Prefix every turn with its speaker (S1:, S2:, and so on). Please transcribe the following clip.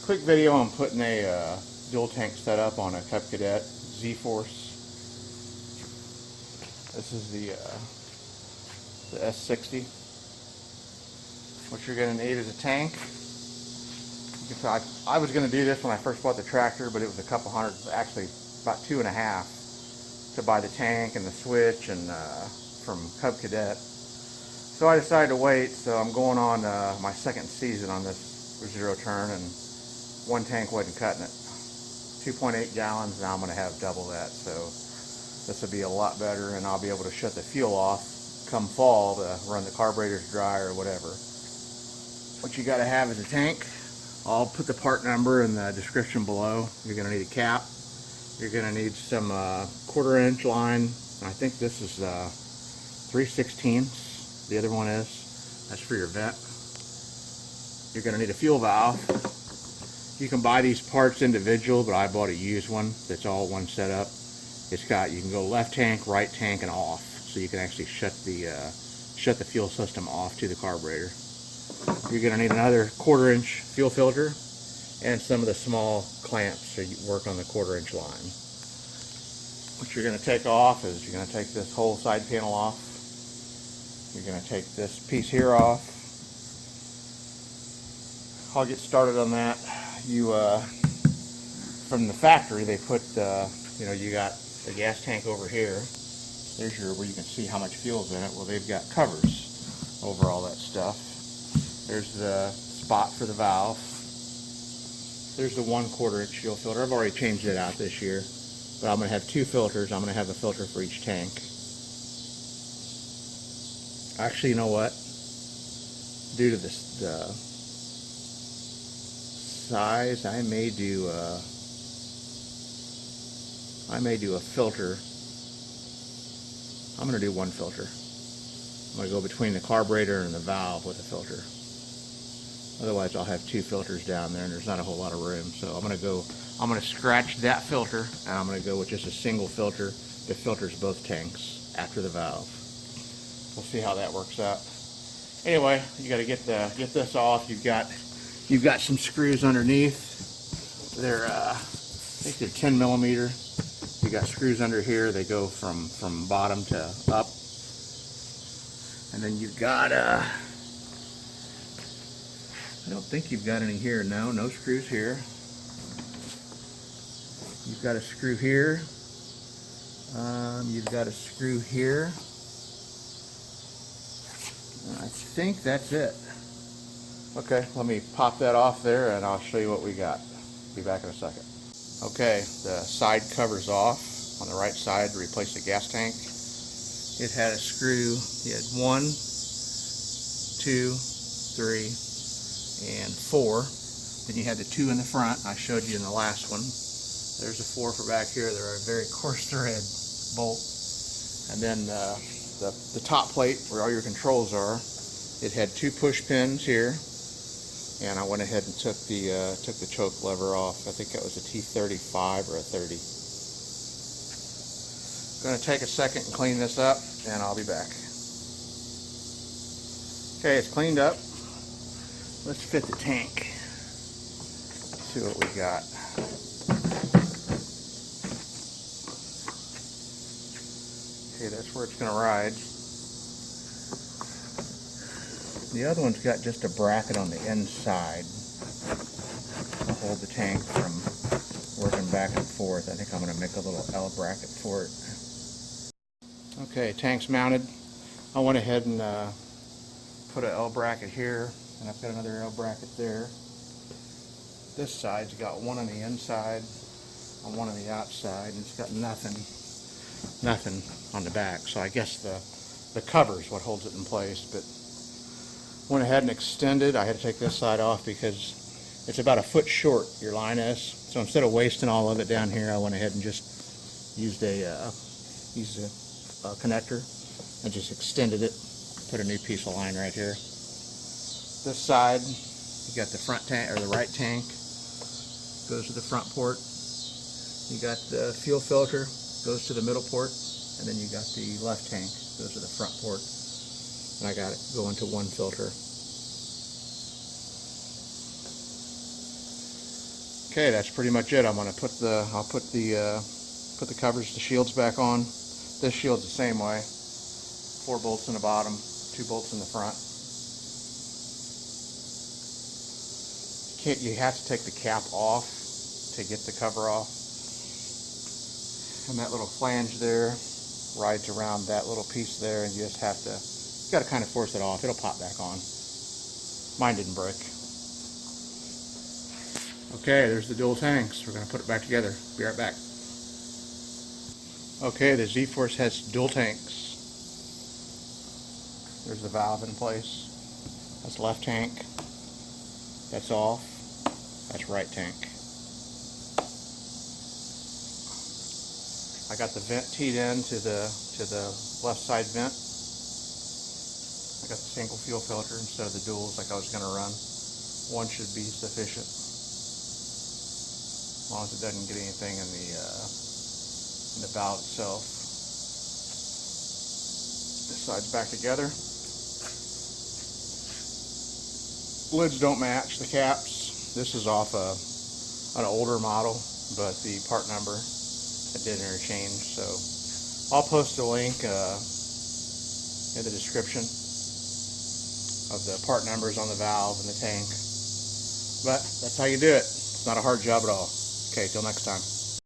S1: Quick video on putting a dual tank setup on a Cub Cadet Z-Force. This is the S60. What you're going to need is a tank. I was going to do this when I first bought the tractor, but it was a couple hundred, actually about $2.5 to buy the tank and the switch and from Cub Cadet. So I decided to wait, so I'm going on my second season on this zero turn, and one tank wasn't cutting it. 2.8 gallons, now I'm going to have double that, so this will be a lot better, and I'll be able to shut the fuel off come fall to run the carburetors dry or whatever. What you got to have is a tank. I'll put the part number in the description below. You're going to need a cap. You're going to need some 1/4 inch line. I think this is 3/16. The other one is. That's for your vent. You're going to need a fuel valve. You can buy these parts individual, but I bought a used one that's all one setup. It's got, you can go left tank, right tank, and off. So you can actually shut the fuel system off to the carburetor. You're going to need another 1/4 inch fuel filter and some of the small clamps so you work on the 1/4 inch line. What you're going to take off is you're going to take this whole side panel off. You're going to take this piece here off. I'll get started on that. You from the factory they put you know, you got the gas tank over here. There's your, where you can see how much fuel's in it. Well, they've got covers over all that stuff. There's the spot for the valve. There's the 1/4 inch fuel filter. I've already changed it out this year, but I'm going to have 2 filters. I'm going to have a filter for each tank. Actually, you know what? Due to the size, I may do a filter. I'm going to do 1 filter. I'm going to go between the carburetor and the valve with a filter. Otherwise, I'll have 2 filters down there, and there's not a whole lot of room. So I'm going to scratch that filter, and I'm going to go with just a single filter that filters both tanks after the valve. We'll see how that works out. Anyway, you got to get this off. You've got some screws underneath. They're I think they're 10 millimeter. You got screws under here. They go from bottom to up. And then you've got I don't think you've got any here. No screws here. You've got a screw here. You've got a screw here. I think that's it. Okay, let me pop that off there and I'll show you what we got. Be back in a second. Okay, the side cover's off on the right side to replace the gas tank. It had a screw. You had 1, 2, 3, and 4. Then you had the 2 in the front. I showed you in the last one. There's a 4 for back here. They're a very coarse thread bolt. And then the top plate where all your controls are, it had 2 push pins here. And I went ahead and took the choke lever off. I think that was a T35 or a 30. Going to take a second and clean this up, and I'll be back. Okay, it's cleaned up. Let's fit the tank. Let's see what we got. Okay, that's where it's going to ride. The other one's got just a bracket on the inside to hold the tank from working back and forth. I think I'm going to make a little L bracket for it. Okay, tank's mounted. I went ahead and put an L bracket here, and I've got another L bracket there. This side's got one on the inside and one on the outside, and it's got nothing on the back. So I guess the cover's what holds it in place. But went ahead and extended. I had to take this side off because it's about a foot short, your line is. So instead of wasting all of it down here, I went ahead and just used a connector and just extended it. Put a new piece of line right here. This side, you got the front tank, or the right tank, goes to the front port. You got the fuel filter, goes to the middle port, and then you got the left tank, goes to the front port. And I got it going to 1 filter. Okay, that's pretty much it. I'll put the covers, the shields back on. This shield's the same way. 4 bolts in the bottom, 2 bolts in the front. You have to take the cap off to get the cover off. And that little flange there rides around that little piece there, and you just have to, you got to kind of force it off. It'll pop back on. Mine didn't break. Okay, there's the dual tanks. We're going to put it back together. Be right back. Okay, the Z-Force has dual tanks. There's the valve in place. That's left tank. That's off. That's right tank. I got the vent teed in to the left side vent. I got the single fuel filter instead of the duals like I was going to run. One should be sufficient, as long as it doesn't get anything in the valve itself. This side's back together. Lids don't match the caps. This is off an older model, but the part number I did interchange. So I'll post a link in the description of the part numbers on the valve and the tank. But that's how you do it. It's not a hard job at all. Okay, till next time.